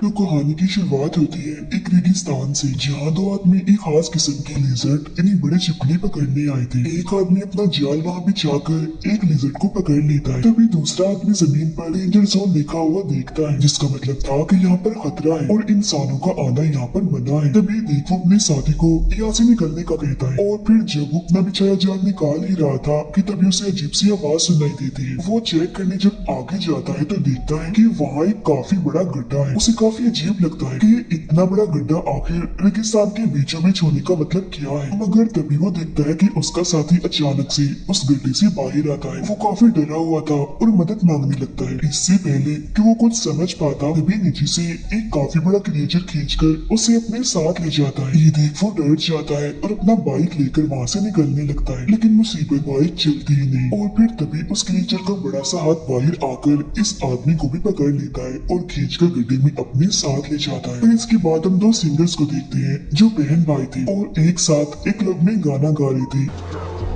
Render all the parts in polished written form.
तो कहानी की शुरुआत होती है एक रेगिस्तान से, जहाँ दो आदमी एक खास किस्म के लिजर्ड यानी बड़े छिपकली पकड़ने आए थे। एक आदमी अपना जाल वहाँ बिछाकर एक लिजर्ड को पकड़ लेता है, तभी दूसरा आदमी जमीन पर डेंजर जोन लिखा हुआ देखता है, जिसका मतलब था कि यहाँ पर खतरा है और इंसानों का आना यहाँ पर मना है। तभी देख वो अपने साथी को यहाँ से निकलने का कहता है, और फिर जब वो अपना बिछाया जाल निकाल ही रहा था कि तभी उसे अजीब सी आवाज सुनाई देती है। वो चेक करने जब आगे जाता है तो देखता है कि वहाँ एक काफी बड़ा गड्ढा है। उसे काफी अजीब लगता है कि इतना बड़ा गड्ढा आखिर रेगिस्तान के बीचों बीच होने का मतलब क्या है, मगर तभी वो देखता है कि उसका साथी अचानक से उस गड्ढे से बाहर आता है। वो काफी डरा हुआ था और मदद मांगने लगता है। इससे पहले कि वो कुछ समझ पाता, तभी नीचे से एक काफी बड़ा क्रिएचर खींचकर उसे अपने साथ ले जाता है। ये देख वो डर जाता है और अपना बाइक लेकर वहाँ से निकलने लगता है, लेकिन मुसीबत बाइक चलती ही नहीं। और फिर तभी उस क्रिएचर का बड़ा सा हाथ बाहर आकर इस आदमी को भी पकड़ लेता है और खींचकर गड्ढे में अपने साथ ले जाता है। फिर इसके बाद हम दो सिंगर्स को देखते हैं जो बहन भाई थे और एक साथ एक क्लब में गाना गा रहे थे।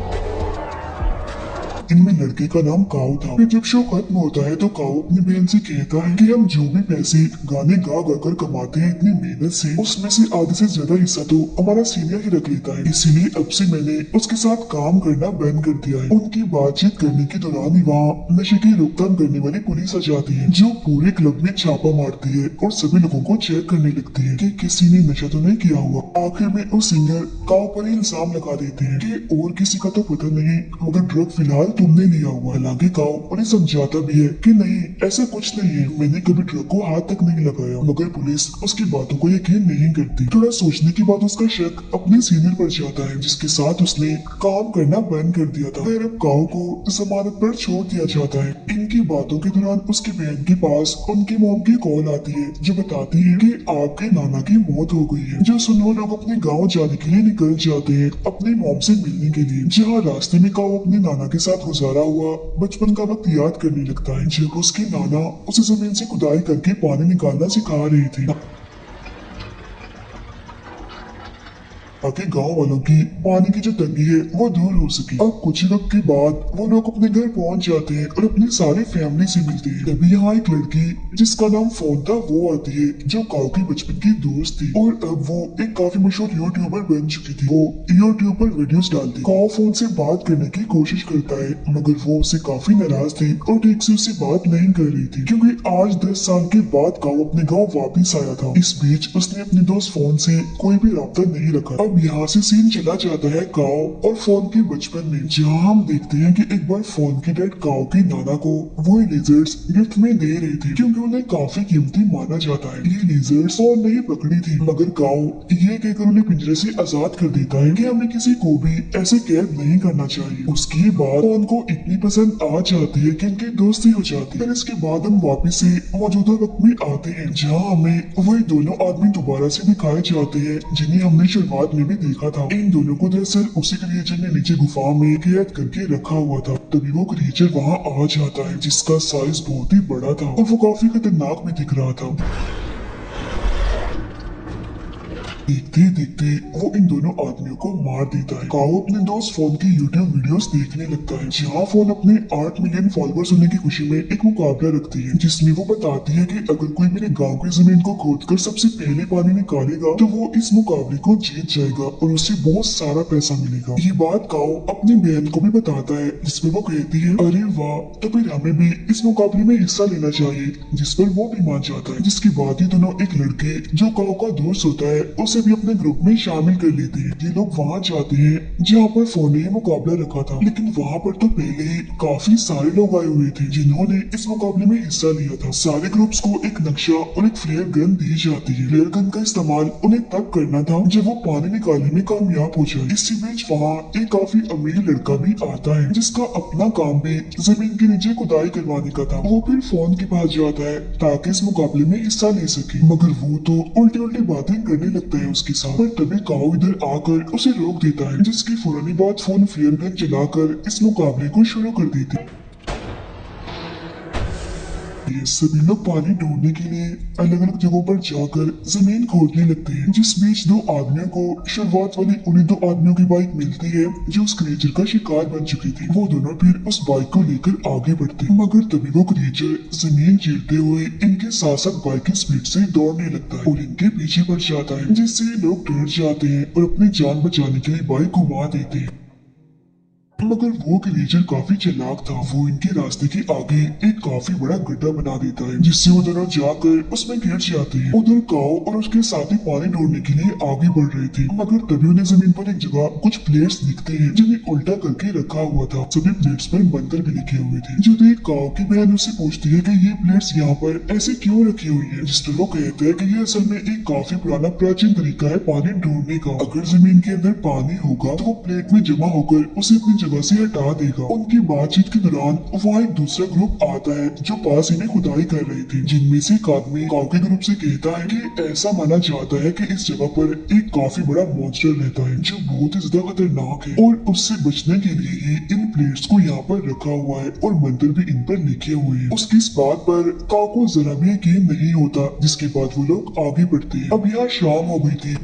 इनमें लड़के का नाम काऊ था। फिर जब शो खत्म होता है तो काऊ अपनी बहन से कहता है कि हम जो भी पैसे गाने गा गा कर कमाते हैं इतनी मेहनत से, उसमें से आधे से ज्यादा हिस्सा तो हमारा सीनियर ही रख लेता है, इसीलिए अब से मैंने उसके साथ काम करना बंद कर दिया है। उनकी बातचीत करने के दौरान ही वहाँ नशे की रोकथाम करने वाली पुलिस आ जाती है, जो पूरे क्लब में छापा मारती है और सभी लोगों को चेक करने लगती है कि किसी ने नशा तो नहीं किया हुआ। आखिर में उस सिंगर काऊ पर इल्जाम लगा देते हैं कि और किसी का तो पता नहीं, मगर ड्रग फिलहाल तुमने लिया हुआ। हालांकि काऊ उन्हें समझाता भी है कि नहीं, ऐसा कुछ नहीं है, मैंने कभी ड्रग को हाथ तक नहीं लगाया, मगर पुलिस उसकी बातों को यकीन नहीं करती। थोड़ा सोचने के बाद उसका शक अपने सीनियर पर जाता है, जिसके साथ उसने काम करना बंद कर दिया था। फिर अब काऊ को जमानत पर छोड़ दिया जाता है। इनकी बातों के दौरान उसकी बहन के पास उनकी मॉम की कॉल आती है, जो बताती है कि आपके नाना की मौत हो गई है। जो सुन वो लोग अपने गाँव जाने के लिए निकल जाते हैं अपनी मॉम से मिलने के लिए, जहाँ रास्ते में काऊ अपने नाना के साथ गुजारा हुआ बचपन का वक्त याद करने लगता है, जब उसकी नाना उसे जमीन से खुदाई करके पानी निकालना सिखा रही थी ताकि गांव वालों की पानी की जो तंगी है वो दूर हो सके। अब कुछ ही वक्त के बाद वो लोग अपने घर पहुंच जाते हैं और अपनी सारी फैमिली से मिलते हैं। तभी यहाँ एक लड़की जिसका नाम फोन था वो आती है, जो काऊ की बचपन की दोस्त थी और अब वो एक काफी मशहूर यूट्यूबर बन चुकी थी। वो यूट्यूब पर वीडियोस डालती। काऊ फोन से बात करने की कोशिश करता है, मगर वो उससे काफी नाराज थी और ठीक से उससे बात नहीं कर रही थी, क्योंकि आज 10 साल के बाद काऊ अपने गाँव वापिस आया था। इस बीच उसने अपने दोस्त फोन से कोई भी रब्ता नहीं रखा। अब यहाँ से सीन चला जाता है काऊ और फोन के बचपन में, जहाँ हम देखते हैं कि एक बार फोन के डैड काऊ के नाना को वो लिजर्ड्स गिफ्ट में दे रहे थे, क्योंकि उन्हें काफी कीमती माना जाता है। ये लिजर्ड्स फोन नहीं पकड़ी थी, मगर काऊ ये कहकर उन्हें पिंजरे से आजाद कर देता है कि हमें किसी को भी ऐसे कैद नहीं करना चाहिए। उसके बाद फोन को इतनी पसंद आ जाती है कि इनकी दोस्ती हो जाती है। फिर इसके बाद हम वापिस से मौजूदा वक्त में आते हैं, जहाँ हमें वही दोनों आदमी दोबारा से दिखाए जाते हैं जिन्हें हमने शुरुआत में भी देखा था। इन दोनों को दरअसल उसी क्रिएचर ने नीचे गुफा में कैद करके रखा हुआ था। तभी वो क्रिएचर वहाँ आ जाता है, जिसका साइज बहुत ही बड़ा था और वो काफी खतरनाक भी दिख रहा था। देखते देखते वो इन दोनों आदमियों को मार देता है। काऊ अपने दोस्त फोन की यूट्यूब वीडियोस देखने लगता है, जहाँ फोन अपने 8 मिलियन फॉलोअर्स होने की खुशी में एक मुकाबला रखती है, जिसमें वो बताती है कि अगर कोई मेरे गांव की जमीन को खोदकर सबसे पहले पानी निकालेगा तो वो इस मुकाबले को जीत जाएगा और उसे बहुत सारा पैसा मिलेगा। ये बात काऊ अपनी बहन को भी बताता है, जिसमें वो कहती है अरे वाह, तो फिर हमें भी इस मुकाबले में हिस्सा लेना चाहिए, जिस पर वो भी मान जाता है। जिसके बाद ये दोनों एक लड़के जो काऊ का दोस्त होता है उसे भी अपने ग्रुप में शामिल कर लेते हैं। ये लोग वहाँ जाते हैं जहाँ पर फोन ने मुकाबला रखा था, लेकिन वहाँ पर तो पहले ही काफी सारे लोग आए हुए थे जिन्होंने इस मुकाबले में हिस्सा लिया था। सारे ग्रुप्स को एक नक्शा और एक फ्लेयर गन दी जाती है। फ्लेयर गन का इस्तेमाल उन्हें तब करना था जब वो पानी निकालने में कामयाब हो जाए। इसी बीच वहाँ एक काफी अमीर लड़का भी आता है, जिसका अपना काम भी जमीन के नीचे खुदाई करवाने का था। वो फिर फोन के पास जाता है ताकि इस मुकाबले में हिस्सा ले सके, मगर वो तो उल्टी उल्टी बातें करने लगता है उसके साथ। पर तभी काऊ इधर आकर उसे रोक देता है, जिसकी फौरनी बाद फोन फ्लेयर गन चलाकर इस मुकाबले को शुरू कर देती है। ये सभी लोग पानी ढूंढने के लिए अलग अलग जगहों पर जाकर जमीन खोदने लगते हैं। जिस बीच दो आदमियों को शुरुआत वाली उन्हीं दो आदमियों की बाइक मिलती है जो उस क्रिएचर का शिकार बन चुकी थी। वो दोनों फिर उस बाइक को लेकर आगे बढ़ते हैं, मगर तभी वो क्रिएचर जमीन चीरते हुए इनके साथ साथ बाइक की स्पीड से दौड़ने लगता है और इनके पीछे पड़ जाता है, जिससे ये लोग डर जाते हैं और अपनी जान बचाने के लिए बाइक घुमा देते हैं। मगर वो क्रिएचर काफी चालाक था। वो इनके रास्ते के आगे एक काफी बड़ा गड्ढा बना देता है, जिससे वो दोनों जाकर उसमें गिर जाते हैं। उधर काओ और उसके साथी पानी ढूंढने के लिए आगे बढ़ रहे थे, मगर तभी उन्हें जमीन पर एक जगह कुछ प्लेट्स दिखते हैं जिन्हें उल्टा करके रखा हुआ था। सभी प्लेट्स पर मंत्र भी लिखे हुए थे। जो देख काओ की बहन उससे पूछती है कि ये प्लेट्स यहाँ पर ऐसे क्यों रखी हुई है, जिस पर वो कहता है कि ये असल में एक काफी पुराना प्राचीन तरीका है पानी ढूंढने का। अगर जमीन के अंदर पानी होगा तो वो प्लेट में जमा होकर उसे अपनी जगह से हटा देगा। उनकी बातचीत के दौरान वहाँ एक दूसरा ग्रुप आता है जो पास ही में खुदाई कर रहे थे, जिनमें से एक आदमी काऊ के ग्रुप से कहता है कि ऐसा माना जाता है कि इस जगह पर एक काफी बड़ा मॉन्स्टर रहता है जो बहुत ही ज्यादा खतरनाक है और उससे बचने के लिए ही इन प्लेट्स को यहाँ पर रखा हुआ है और मंत्र भी इन पर लिखे हुए हैं। उसकी इस बात पर काऊ को जरा भी यकीन नहीं होता, जिसके बाद वो लोग आगे बढ़ते हैं। अब यहाँ शाम हो गई थी।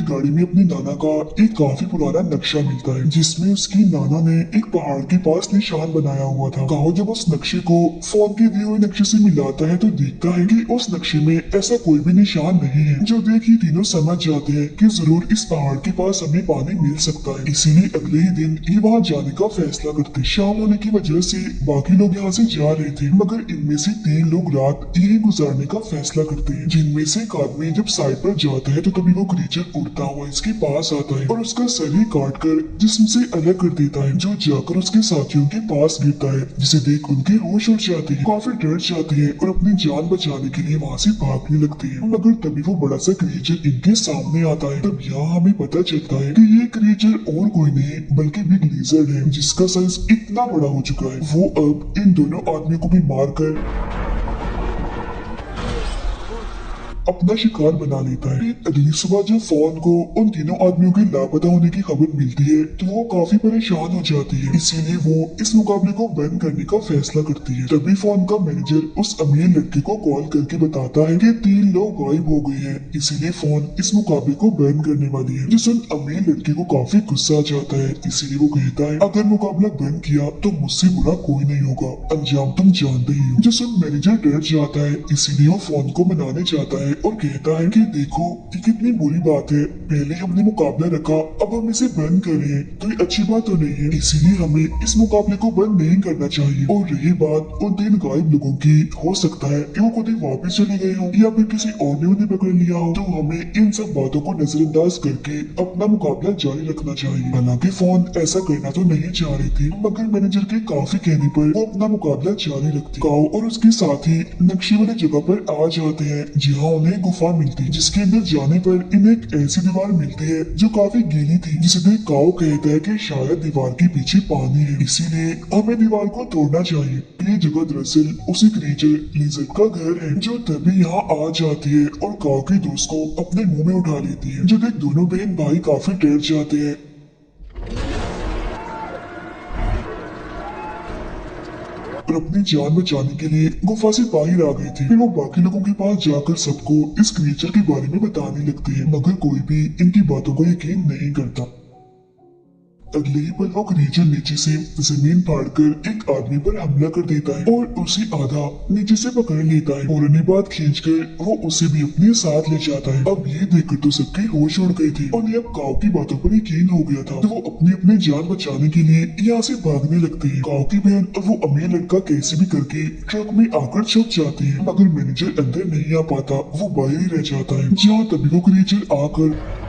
गाड़ी में अपने नाना का एक काफी पुराना नक्शा मिलता है, जिसमें उसकी नाना ने एक पहाड़ के पास निशान बनाया हुआ था। गाँव जब उस नक्शे को फोन के दिए हुए नक्शे से मिलाता है तो देखता है कि उस नक्शे में ऐसा कोई भी निशान नहीं है। जो देख ही तीनों समझ जाते हैं कि जरूर इस पहाड़ के पास हमें पानी मिल सकता है, इसीलिए अगले ही दिन ये वहाँ जाने का फैसला करते। शाम होने की वजह से बाकी लोग यहाँ से जा रहे थे, मगर इनमें से 3 लोग रात यही गुजारने का फैसला करते हैं। जिनमें से एक आदमी जब साइड पर जाता है तो तभी वो क्रीचर उड़ता हुआ इसके पास आता है और उसका सर ही काट कर जिस्म से अलग कर देता है, जो जाकर उसके साथियों के पास गिरता है, जिसे देख उनके होश उड़ जाते हैं, काफी डर जाते हैं और अपनी जान बचाने के लिए वहाँ से भागने लगते हैं। मगर तभी वो बड़ा सा क्रिएचर इनके सामने आता है। तब यहाँ हमें पता चलता है कि ये क्रिएचर और कोई नहीं बल्कि बिग लिजर्ड है, जिसका साइज इतना बड़ा हो चुका है वो अब इन दोनों आदमियों को भी मारकर अपना शिकार बना लेता है। अगली सुबह जब फोन को उन तीनों आदमियों के लापता होने की खबर मिलती है तो वो काफी परेशान हो जाती है, इसीलिए वो इस मुकाबले को बंद करने का फैसला करती है। तभी फोन का मैनेजर उस अमीर लड़के को कॉल करके बताता है कि 3 लोग गायब हो गए हैं, इसीलिए फोन इस मुकाबले को बंद करने वाली है। जिस अमीर लड़के को काफी गुस्सा आ जाता है, इसीलिए वो कहता है अगर मुकाबला बंद किया तो मुझसे बुरा कोई नहीं होगा, अंजाम तुम जानते ही हो। जिस मैनेजर डर जाता है, इसीलिए वो फोन को मनाने जाता है और कहता है कि देखो ये कितनी बुरी बात है, पहले हमने मुकाबला रखा अब हम इसे बंद कर रहे हैं तो ये अच्छी बात तो नहीं है, इसीलिए हमें इस मुकाबले को बंद नहीं करना चाहिए। और रही बात उन 3 गायब लोगों की, हो सकता है कि वो खुद ही वापस चले गए हो या फिर किसी और ने उन्हें पकड़ लिया हो, तो हमें इन सब बातों को नजरअंदाज करके अपना मुकाबला जारी रखना चाहिए। हालांकि फोन ऐसा करना तो नहीं चाह रही थी, मगर मैनेजर के काफी कहने पर वो अपना मुकाबला जारी रखती। काओ और उसके साथी नक्शे वाली जगह पर आ जाते हैं जहाँ उन्हें गुफा मिलती है, जिसके अंदर जाने पर इन्हें एक ऐसी दीवार मिलती है जो काफी गीली थी, जिसे देख काओ कहता है कि शायद दीवार के पीछे पानी है, इसीलिए हमें दीवार को तोड़ना चाहिए। ये जगह दरअसल उसी क्रीचर लिजर्ड का घर है, जो तभी यहाँ आ जाती है और काओ के दोस्त को अपने मुंह में उठा लेती है। जो देख दोनों बहन भाई काफी डर जाते हैं और अपनी जान बचाने के लिए गुफा से बाहर आ गई थी। फिर वो बाकी लोगों के पास जाकर सबको इस क्रिएचर के बारे में बताने लगते हैं, मगर कोई भी इनकी बातों को यकीन नहीं करता। अगले ही पल वो क्रिएचर नीचे से जमीन फाड़कर एक आदमी पर हमला कर देता है और उसे आधा नीचे से पकड़ लेता है और उन्हें बात खींचकर वो उसे भी अपने साथ ले जाता है। अब ये देखकर तो सबके होश उड़ गए थे और उन्हें अब काऊ की बातों पर यकीन हो गया था, तो वो अपनी अपनी जान बचाने के लिए यहाँ से भागने लगते हैं। काऊ की बहन और वो अमीर लड़का कैसे भी करके ट्रक में आकर छुप जाते हैं, मगर मैनेजर अंदर नहीं आ पाता, वो बाहर ही रह जाता है। जहाँ तभी वो क्रिएचर आकर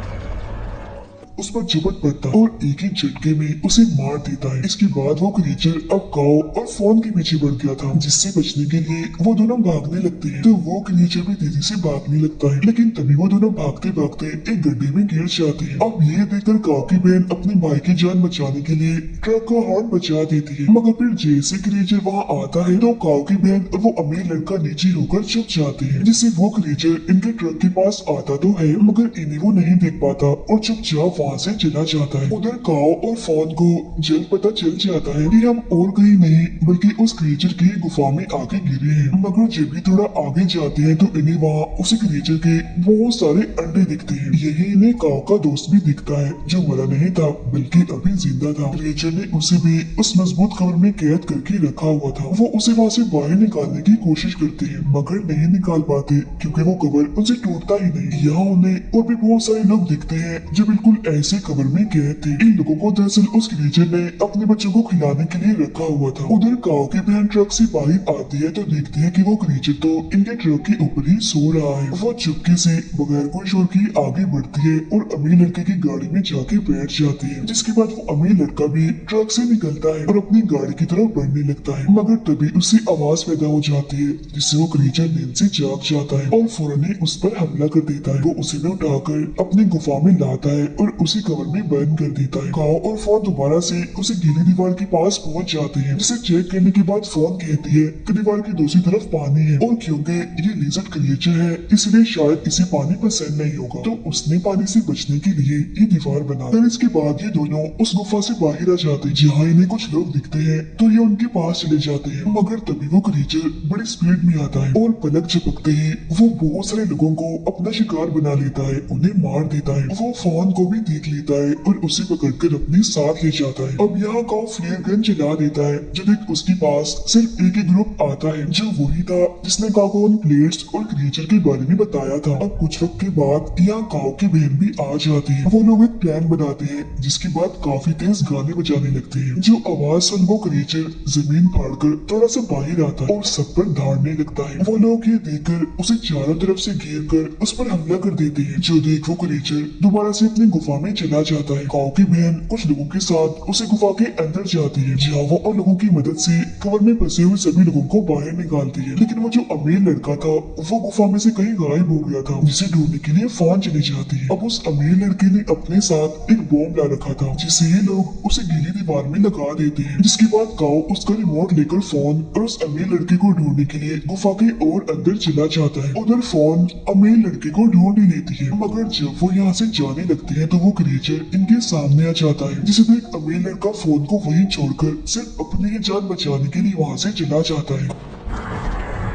उस पर झपट पड़ता है और एक ही झटके में उसे मार देता है। इसके बाद वो क्रिएचर अब काओ और फोन के पीछे बढ़ गया था, जिससे बचने के लिए वो दोनों भागने लगते हैं। तो वो क्रिएचर भी तेजी से भागने लगता है, लेकिन तभी वो दोनों भागते भागते एक गड्ढे में गिर जाते हैं। अब ये देखकर काओ की बहन अपने भाई की जान बचाने के लिए ट्रक का हॉर्न बचा देती है, मगर फिर जैसे क्रिएचर वहाँ आता है तो काओ की बहन और वो अमीर लड़का नीचे होकर छुप जाते हैं, जिससे वो क्रिएचर इनके ट्रक के पास आता तो है, मगर इन्हें वो नहीं देख पाता और चुपचाप वहाँ से चला जाता है। उधर काओ और फॉन को जल्द पता चल जाता है कि हम और कहीं नहीं बल्कि उस क्रिएचर की गुफा में आके गिरे हैं। मगर जब भी थोड़ा आगे जाते हैं तो इन्हें वहाँ उसी क्रिएचर के बहुत सारे अंडे दिखते हैं। यही इन्हें काओ का दोस्त भी दिखता है जो मरा नहीं था बल्कि अभी जिंदा था। क्रिएचर ने उसे भी उस मजबूत कवर में कैद करके रखा हुआ था। वो उसे वहाँ से बाहर निकालने की कोशिश करते हैं मगर नहीं निकाल पाते क्योंकि वो कवर उनसे टूटता ही नहीं। यहाँ उन्हें और भी बहुत सारे लोग दिखते हैं जो बिल्कुल ऐसे कवर में कैद थे। इन लोगों को दरअसल उस क्रिएचर ने अपने बच्चों को खिलाने के लिए रखा हुआ था। उधर काओ की बहन ट्रक से बाहर आती है तो देखते हैं कि वो क्रिएचर तो इनके ट्रक के ऊपर ही सो रहा है। वो चुपके से बगैर कोई शोर के आगे बढ़ती है और अमीर लड़के की गाड़ी में जाके बैठ जाती है। जिसके बाद वो अमीर लड़का भी ट्रक से निकलता है और अपनी गाड़ी की तरफ बढ़ने लगता है मगर तभी उससे आवाज पैदा हो जाती है जिससे वो क्रिएचर नींद से जाग जाता है और फौरन ही उस पर हमला कर देता है। वो उसे भी उठाकर अपनी गुफा में लाता है और उसी कवर में बंद कर देता है। काओ और फोन दोबारा से उसे गीली दीवार के पास पहुंच जाते हैं जिसे चेक करने के बाद फोन कहती है कि दीवार की दूसरी तरफ पानी है और क्योंकि ये लिजर्ड क्रिएचर है इसलिए शायद इसे पानी पसंद नहीं होगा तो उसने पानी से बचने के लिए ये दीवार बना। फिर इसके बाद ये दोनों उस गुफा से बाहर आ जाते हैं जहाँ इन्हें कुछ लोग दिखते हैं तो ये उनके पास चले जाते हैं मगर तभी वो क्रिएचर बड़ी स्पीड में आता है और पलक झपकते ही वो बहुत सारे लोगों को अपना शिकार बना लेता है, उन्हें मार देता है। वो फोन को भी देख लेता है और उसे पकड़कर अपने साथ ले जाता है। अब यहाँ काओ फ्लेयर गन चला देता है जो देख उसके पास सिर्फ एक ही ग्रुप आता है जो वही था जिसने काओ को उन प्लेयर्स और क्रिएचर के बारे में बताया था। अब कुछ वक्त के बाद यहाँ काओ की बहन भी आ जाती है। वो लोग एक प्लान बनाते हैं जिसके बाद काफी तेज गाने बजाने लगते हैं। जो आवाज सुन वो क्रिएचर जमीन फाड़कर थोड़ा सा बाहर आता है और सब पर दौड़ने लगता है। वो लोग ये देखकर उसे चारों तरफ से घेर कर उस पर हमला कर देते हैं जो देख वो क्रिएचर दोबारा से अपनी गुफा में चला जाता है। काओ की बहन कुछ लोगों के साथ उसे गुफा के अंदर जाती है जहाँ वो और लोगों की मदद से कवर में फंसे हुए सभी लोगों को बाहर निकालती है। लेकिन वो जो अमीर लड़का था वो गुफा में से कहीं गायब हो गया था जिसे ढूंढने के लिए फोन चली जाती है। अब उस अमीर लड़के ने अपने साथ एक बॉम्ब ला रखा था जिसे ये लोग उसे गीली दीवार में लगा देते हैं। जिसके बाद काओ उसका रिमोट लेकर फोन और उस अमीर लड़के को ढूंढने के लिए गुफा के और अंदर चला जाता है। उधर फोन अमीर लड़के को ढूंढ ही लेती है मगर जब वो यहाँ से जाने लगते हैं तो वो क्रिएचर इनके सामने आ जाता है जिसे देख अमीर लड़का फोन को वहीं छोड़कर सिर्फ अपनी ही जान बचाने के लिए वहाँ से चला जाता है।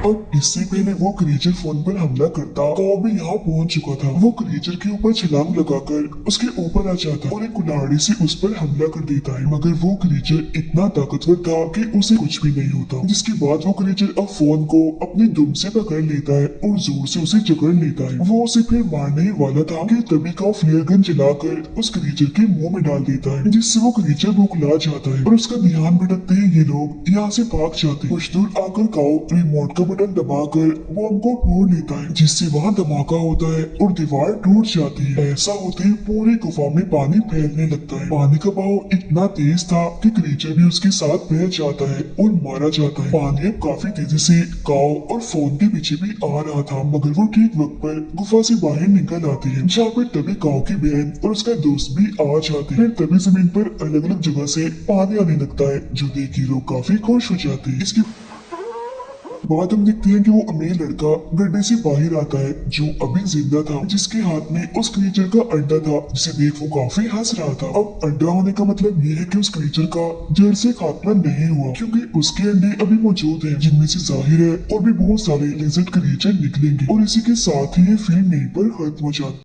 अब इससे पहले वो क्रिएचर फोन पर हमला करता काओ भी यहाँ पहुंच चुका था। वो क्रिएचर के ऊपर छलांग लगाकर उसके ऊपर आ जाता और एक कुल्हाड़ी से उस पर हमला कर देता है मगर वो क्रिएचर इतना ताकतवर था कि उसे कुछ भी नहीं होता। जिसके बाद वो क्रिएचर अब फोन को अपने दुम से पकड़ लेता है और जोर से उसे जकड़ लेता है। वो उसे फिर मारने ही वाला था कि तभी काओ फ्लेयर गन चलाकर उस क्रिएचर के मुंह में डाल देता है जिससे वो क्रिएचर बौखला जाता है और उसका ध्यान भटकते ही ये लोग यहाँ से भाग जाते हैं। कुछ दूर आकर काओ रिमोट का बटन दबाकर बॉम्ब को फोड़ लेता है जिससे वहाँ धमाका होता है और दीवार टूट जाती है। ऐसा होते ही पूरी गुफा में पानी फैलने लगता है। पानी का बहाव इतना तेज था कि क्रिएचर भी उसके साथ बह जाता है और मारा जाता है। पानी अब काफी तेजी से काओ और फोन के पीछे भी आ रहा था मगर वो ठीक वक्त पर गुफा से बाहर निकल आती है जहाँ पर तभी काओ की बहन और उसका दोस्त भी आ जाते हैं। तभी जमीन पर अलग अलग जगह से पानी आने लगता है जो देख के लोग काफी खुश हो जाते हैं। इसके बाद हम देखते हैं कि वो अमीर लड़का गड्ढे से बाहर आता है जो अभी जिंदा था जिसके हाथ में उस क्रिएचर का अंडा था जिसे देख वो काफी हंस रहा था। अब अंडा होने का मतलब ये है कि उस क्रिएचर का जड़ से खात्मा नहीं हुआ क्योंकि उसके अंडे अभी मौजूद हैं जिनमें से जाहिर है और भी बहुत सारे लिजर्ड क्रिएचर निकलेंगे और इसी के साथ ही ये फिल्म यहीं पर खत्म हो जाती है।